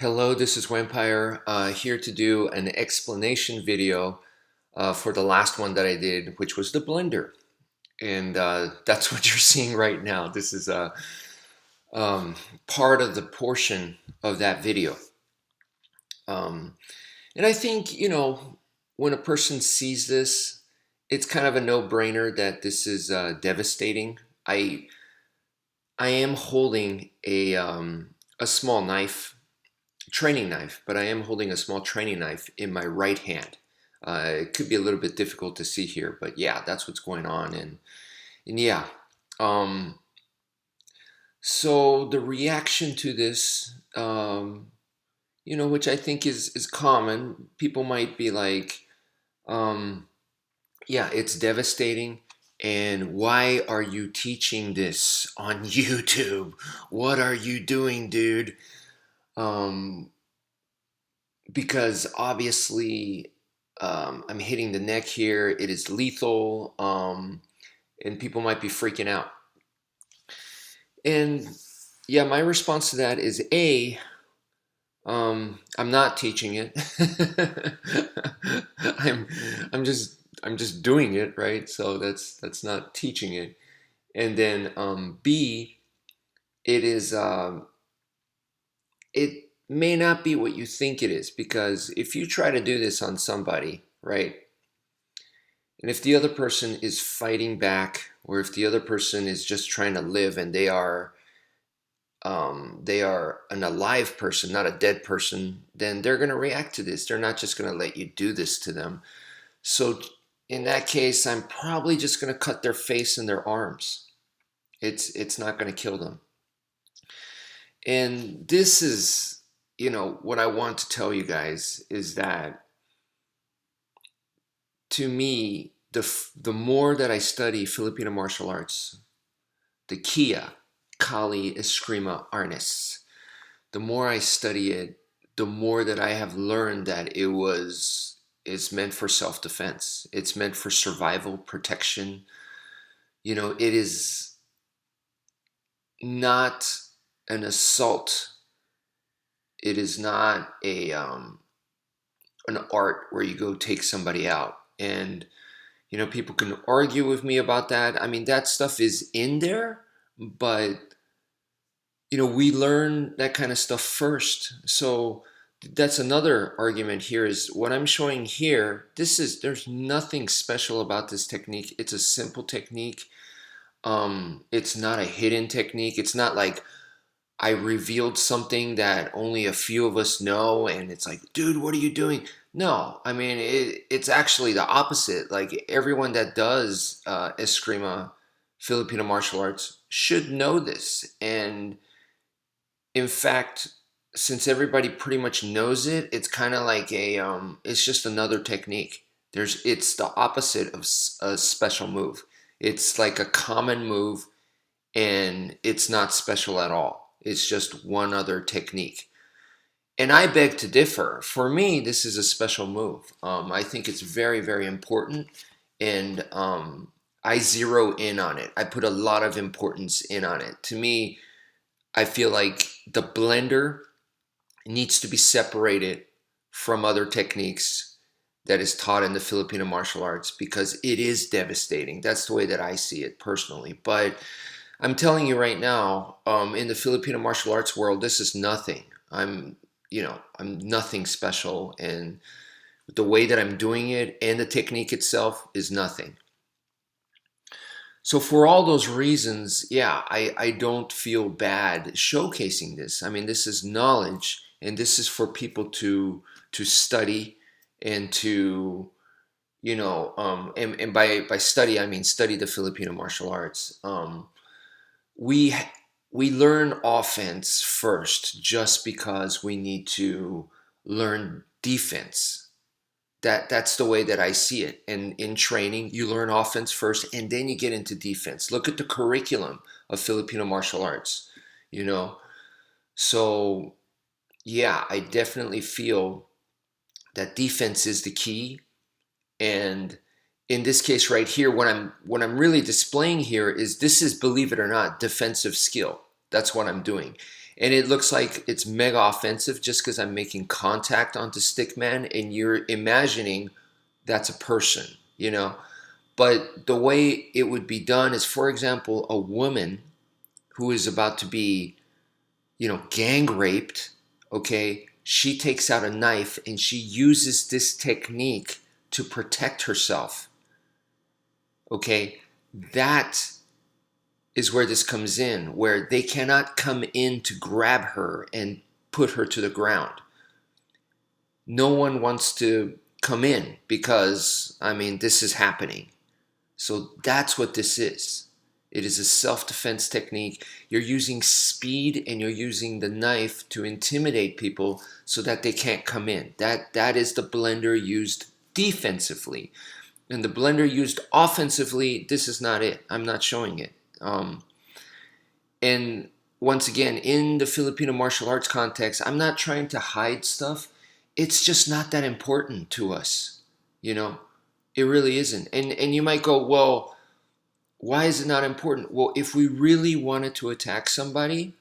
Hello, this is wmpyr here to do an explanation video for the last one that I did, which was the blender. And that's what you're seeing right now. This is part of the portion of that video. Um, and I think, when a person sees this, it's kind of a no-brainer that this is devastating. I am holding a small knife, training knife, but I am holding a small training knife in my right hand. It could be a little bit difficult to see here, but yeah, that's what's going on. And yeah, um, so the reaction to this, which I think is common, people might be like, um, yeah, it's devastating. And why are you teaching this on YouTube? What are you doing, dude? Um, because obviously I'm hitting the neck here. It is lethal, and people might be freaking out. And yeah, my response to that is I'm not teaching it. I'm I'm just doing it, right? So that's not teaching it. And then B, it is it may not be what you think it is, because if you try to do this on somebody, right? And if the other person is fighting back, or if the other person is just trying to live and they are an alive person, not a dead person, then they're going to react to this. They're not just going to let you do this to them. So in that case, I'm probably just going to cut their face and their arms. It's not going to kill them. And this is, what I want to tell you guys is that, to me, the more that I study Filipino martial arts, the Kia, Kali, Eskrima, Arnis, the more I study it, the more that I have learned that it's meant for self-defense. It's meant for survival, protection. It is not an assault. It is not an art where you go take somebody out. And people can argue with me about that. I mean, that stuff is in there, but we learn that kind of stuff first. So that's another argument here, is what I'm showing here. There's nothing special about this technique. It's a simple technique. It's not a hidden technique. It's not like I revealed something that only a few of us know, and it's like, dude, what are you doing? No, I mean, it's actually the opposite. Like, everyone that does Eskrima, Filipino martial arts, should know this. And in fact, since everybody pretty much knows it, it's kind of like it's just another technique. It's the opposite of a special move. It's like a common move, and it's not special at all. It's just one other technique. And I beg to differ. For me, this is a special move. I think it's very, very important, and I zero in on it. I put a lot of importance in on it. To me, I feel like the blender needs to be separated from other techniques that is taught in the Filipino martial arts, because it is devastating. That's the way that I see it personally. But I'm telling you right now, in the Filipino martial arts world, this is nothing. I'm nothing special, and the way that I'm doing it and the technique itself is nothing. So for all those reasons, yeah, I don't feel bad showcasing this. I mean, this is knowledge, and this is for people to study and to, and by study, I mean study the Filipino martial arts. We we learn offense first just because we need to learn defense. That's the way that I see it. And in training, you learn offense first, and then you get into defense. Look at the curriculum of Filipino martial arts, you know. So yeah, I definitely feel that defense is the key. And in this case right here, what I'm really displaying here is, this is, believe it or not, defensive skill. That's what I'm doing. And it looks like it's mega offensive just because I'm making contact onto stickman and you're imagining that's a person, you know. But the way it would be done is, for example, a woman who is about to be, gang raped, okay, she takes out a knife and she uses this technique to protect herself, okay. That is where this comes in, where they cannot come in to grab her and put her to the ground. No one wants to come in because, this is happening. So that's what this is. It is a self-defense technique. You're using speed and you're using the knife to intimidate people so that they can't come in. That is the blender used defensively. And the blender used offensively, this is not it. I'm not showing it. And once again, in the Filipino martial arts context, I'm not trying to hide stuff. It's just not that important to us. It really isn't. And you might go, well, why is it not important? Well, if we really wanted to attack somebody,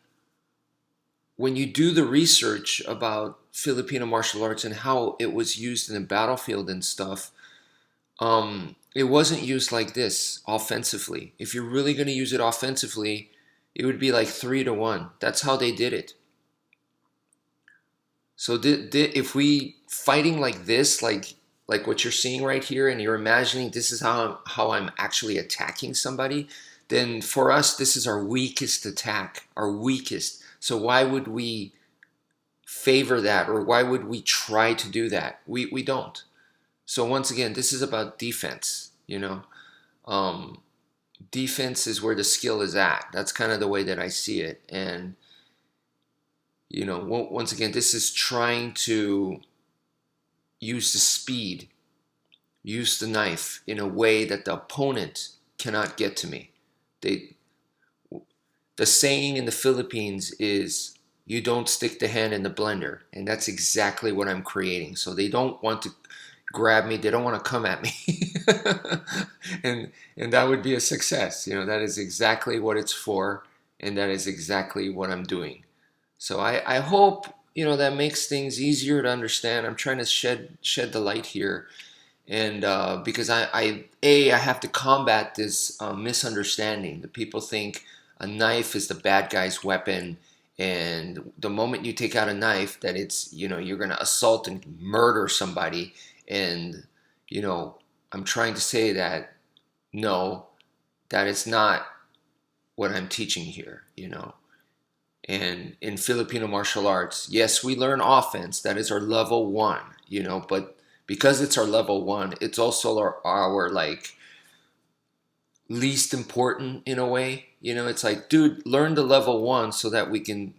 when you do the research about Filipino martial arts and how it was used in the battlefield and stuff, it wasn't used like this offensively. If you're really going to use it offensively, it would be like 3-1. That's how they did it. So if we fighting like this, like what you're seeing right here, and you're imagining this is how I'm actually attacking somebody, then for us, this is our weakest attack, our weakest. So why would we favor that, or why would we try to do that? We don't. So once again, this is about defense, defense is where the skill is at. That's kind of the way that I see it. And, once again, this is trying to use the speed, use the knife in a way that the opponent cannot get to me. The saying in the Philippines is, you don't stick the hand in the blender. And that's exactly what I'm creating. So they don't want to grab me. They don't want to come at me. and that would be a success. That is exactly what it's for. And that is exactly what I'm doing. So I hope, that makes things easier to understand. I'm trying to shed the light here. And because I have to combat this misunderstanding. The people think a knife is the bad guy's weapon. And the moment you take out a knife, that it's, you're going to assault and murder somebody. And, I'm trying to say that, no, that is not what I'm teaching here, And in Filipino martial arts, yes, we learn offense. That is our level 1, but because it's our level 1, it's also our like least important in a way. It's like, dude, learn the level 1 so that we could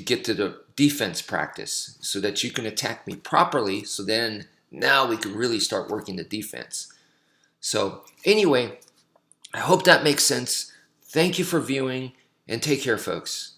get to the defense practice so that you can attack me properly. So then now we can really start working the defense. So anyway, I hope that makes sense. Thank you for viewing, and take care, folks.